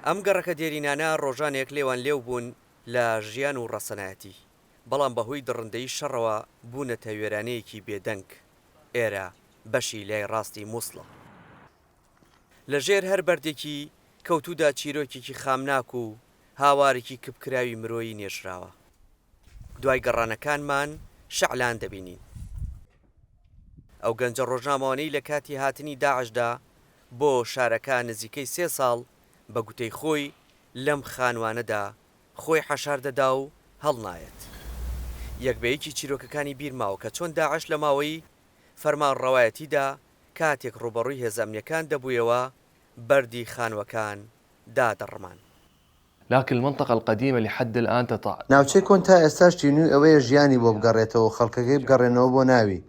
ئەم گەڕەکە دێرینانە ڕۆژانێک لێوان لێو بوون لە ژیان و ڕەسەنایەتی، بەڵام بەهۆی دڕندەی شەڕەوە بوونەتە وێرانەیەکی بێدەنگ. ئێرە بەشی لای ڕاستی مووسڵە. لەژێر هەر بەردێکی کەوتودا چیرۆکێکی خامناک و هاوارێکی کپکراوی مرۆیی نێژراوە. دوای گەڕانەکانمان شەعلان دەبینین. ئەو گەنجە ڕۆژنامەوانەی لە کاتی هاتنی داعشدا بۆ شارەکە نزیکەی 3 ساڵ بە گوتەی خۆی لەم خانوانەدا خۆی حەشار دەدا و هەڵنایەت. یەکبەیەکی چیرۆکەکانی بیرماوە کە چۆن داعش لە ماوەی فەرمانڕەوایەتیدا کاتێک ڕوبەڕووی هێزە دەبوویەوە بەردی خانوەکان دادەڕمان. لكن المنطقة القديمة لحد الآن تطاع. ناوچەی کۆن تا ئێستاش تینووی ئەوەیە ژیانی بۆ بگەڕێتەوە خەڵکەکەی بگەڕێنەوە بۆ ناوی.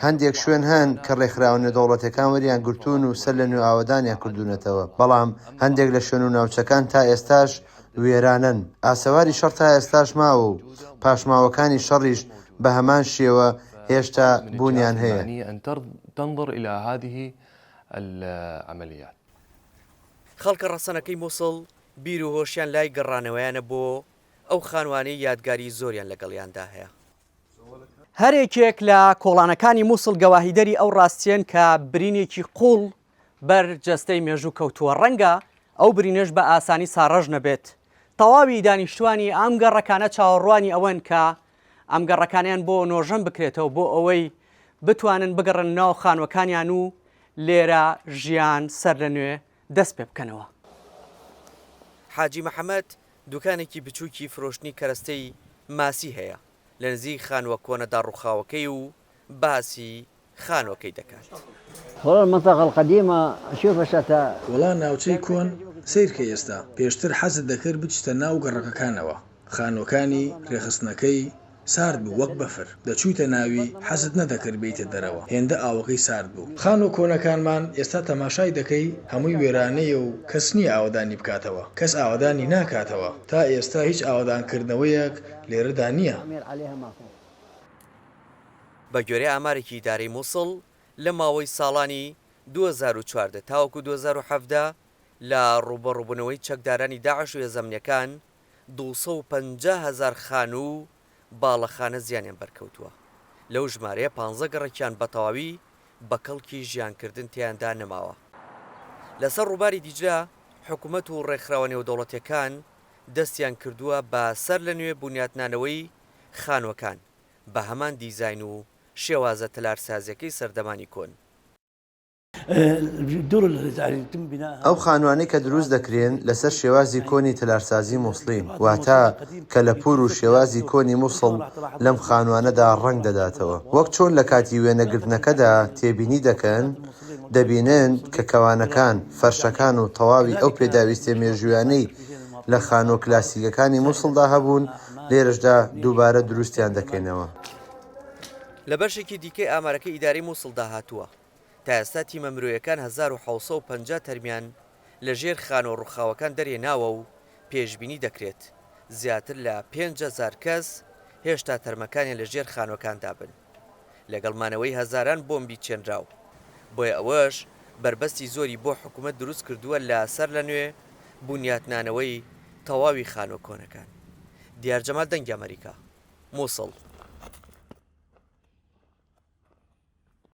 هەندێک شوێن هەن کە ڕێکخراوە نێودەوڵەتیەکان وەریان گرتوون و سەر لە نوێ ئاوەدانیان کردوونەتەوە، بەڵام هەندێک لە شوێن و ناوچەکان تا ئێستاش وێرانن. ئاسەواری شەڕ تا ئێستاش ماوە و پاشماوەکانی شەڕیش بە هەمان شێوە هێشتا بوونیان هەیە. أن تنظر إلى هذه العمليات. خەڵکە ڕەسەنەکەی مووسڵ بیر و هۆشیان لای گەڕانەوەیانە بۆ ئەو خانوانەی یادگاری زۆریان لەگەڵیاندا هەیە. هەرێکێک لە کۆڵانەکانی مووسڵ گەواهیدەری ئەو ڕاستیەن کە برینێکی قوڵ بەر جەستەی مێژوو کەوتووە. ڕەنگە ئەو برینەش بە ئاسانی ساڕەژ نەبێت. تەواوی دانیشتوانی ئەم گەڕەکانە چاوەڕوانی ئەوەن کە ئەم گەڕەکانیان بۆ نۆژەم بکرێتەوە بۆ ئەوەی بتوانن بگەڕن ناو خانوەکانیان و لێرە ژیان سەر لە نوێ دەست پێ بکەنەوە. حاجی مەحەمەد دوکانێکی بچووکی فرۆشتنی کەرەستەی ماسی هەیە لە نزیک خانووە کۆنەدا ڕووخاوەکەی و باسی خانوەکەی دەکات. المنطقة القديمة أشوف شتا وڵا ناوچەی کۆن سیرکە ئێستا پێشتر حەزت دەکرد بچتە ناو گەڕەکەکانەوە. خانوەکانی ڕێخستنەکەی سارد بوو وەک بەفر، دەچوویتە ناوی حەزت نەدەکرد بیتە دەرەوە، هێندە ئاوەکەی سارد بوو. خانوو کۆنەکانمان ئێستا تەماشای دەکەی هەمووی وێرانەیە و کەس نییە ئاوەدانی بکاتەوە، کەس ئاوەدانی ناکاتەوە. تا ئێستا هیچ ئاوەدانکردنەوەیەک لێرەدا نییە. بە گوێرەی ئامارێکی ئیدارەی مووسڵ لە ماوەی ساڵانی 2014 تاوەکو 2017 لە ڕوبەڕووبوونەوەی چەکدارانی داعش و هێزەمنیەکان 250,000 خانوو باڵەخانە زیانیان بەرکەوتووە. لەو ژمارەیە 15 گەڕێکیان بە تەواوی بە کەڵکی ژیانکردن تیاندا نەماوە. لەسەر ڕووباری دیجلە حکوومەت و ڕێکخراوە نێودەوڵەتیەکان دەستیان کردووە بە سەر لە نوێ بنیاتنانەوەی خانوەکان بە هەمان دیزاین و شێوازە تەلارسازیەکەی سەردەمانی کۆن. ئەو خانوانەی کە دروست دەکرێن لەسەر شێوازی کۆنی تەلارسازی مووسڵین، واتە کە لە پور و شێوازی کۆنی مووسڵ لەم خانوانەدا ڕەنگ دەداتەوە. وەک چۆن لە کاتی وێنەگرتنەکەدا تێبینی دەکەن، دەبینن کە کەوانەکان، فەرشەکان و تەواوی ئەو پێداویستە مێژوویانەی لە خانۆ کلاسیکەکانی مووسڵدا هەبوون لێرەشدا دووبارە دروستیان دەکەینەوە. لە بەشێکی دیکەی ئامارەکە ئیداری مووسڵدا هاتووە. تا ئێستا تیمە مرۆیەکان 1750 تەرمیان لە ژێر خانۆ ڕووخاوەکان دەرێناوە و پێشبینی دەکرێت زیاتر لە 5,000 کەس هێشتا تەرمەکانیان لە ژێر خانوەکاندا بن، لەگەڵمانەوەی هەزاران بۆمبی چێنراو. بۆیە ئەوەش بربەستی زۆری بۆ حکوومەت دروست کردووە لە سەر لە نوێ بنیاتنانەوەی تەواوی خانۆ کۆنەکان. دیار جەمال دەنگی ئەمریکا، مووسڵ.